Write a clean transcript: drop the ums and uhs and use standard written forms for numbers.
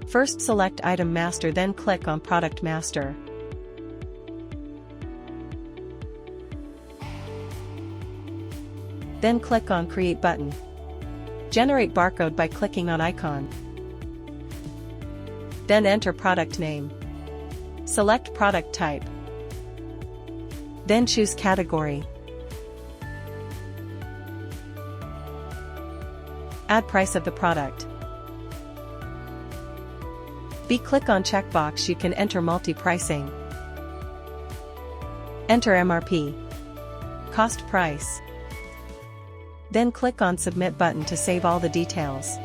First select Item Master, then click on Product Master. Then click on Create button. Generate barcode by clicking on icon. Then enter product name. Select product type. Then choose category. Add price of the product. Click on checkbox. You can enter multi-pricing. Enter MRP. Cost price. Then click on Submit button to save all the details.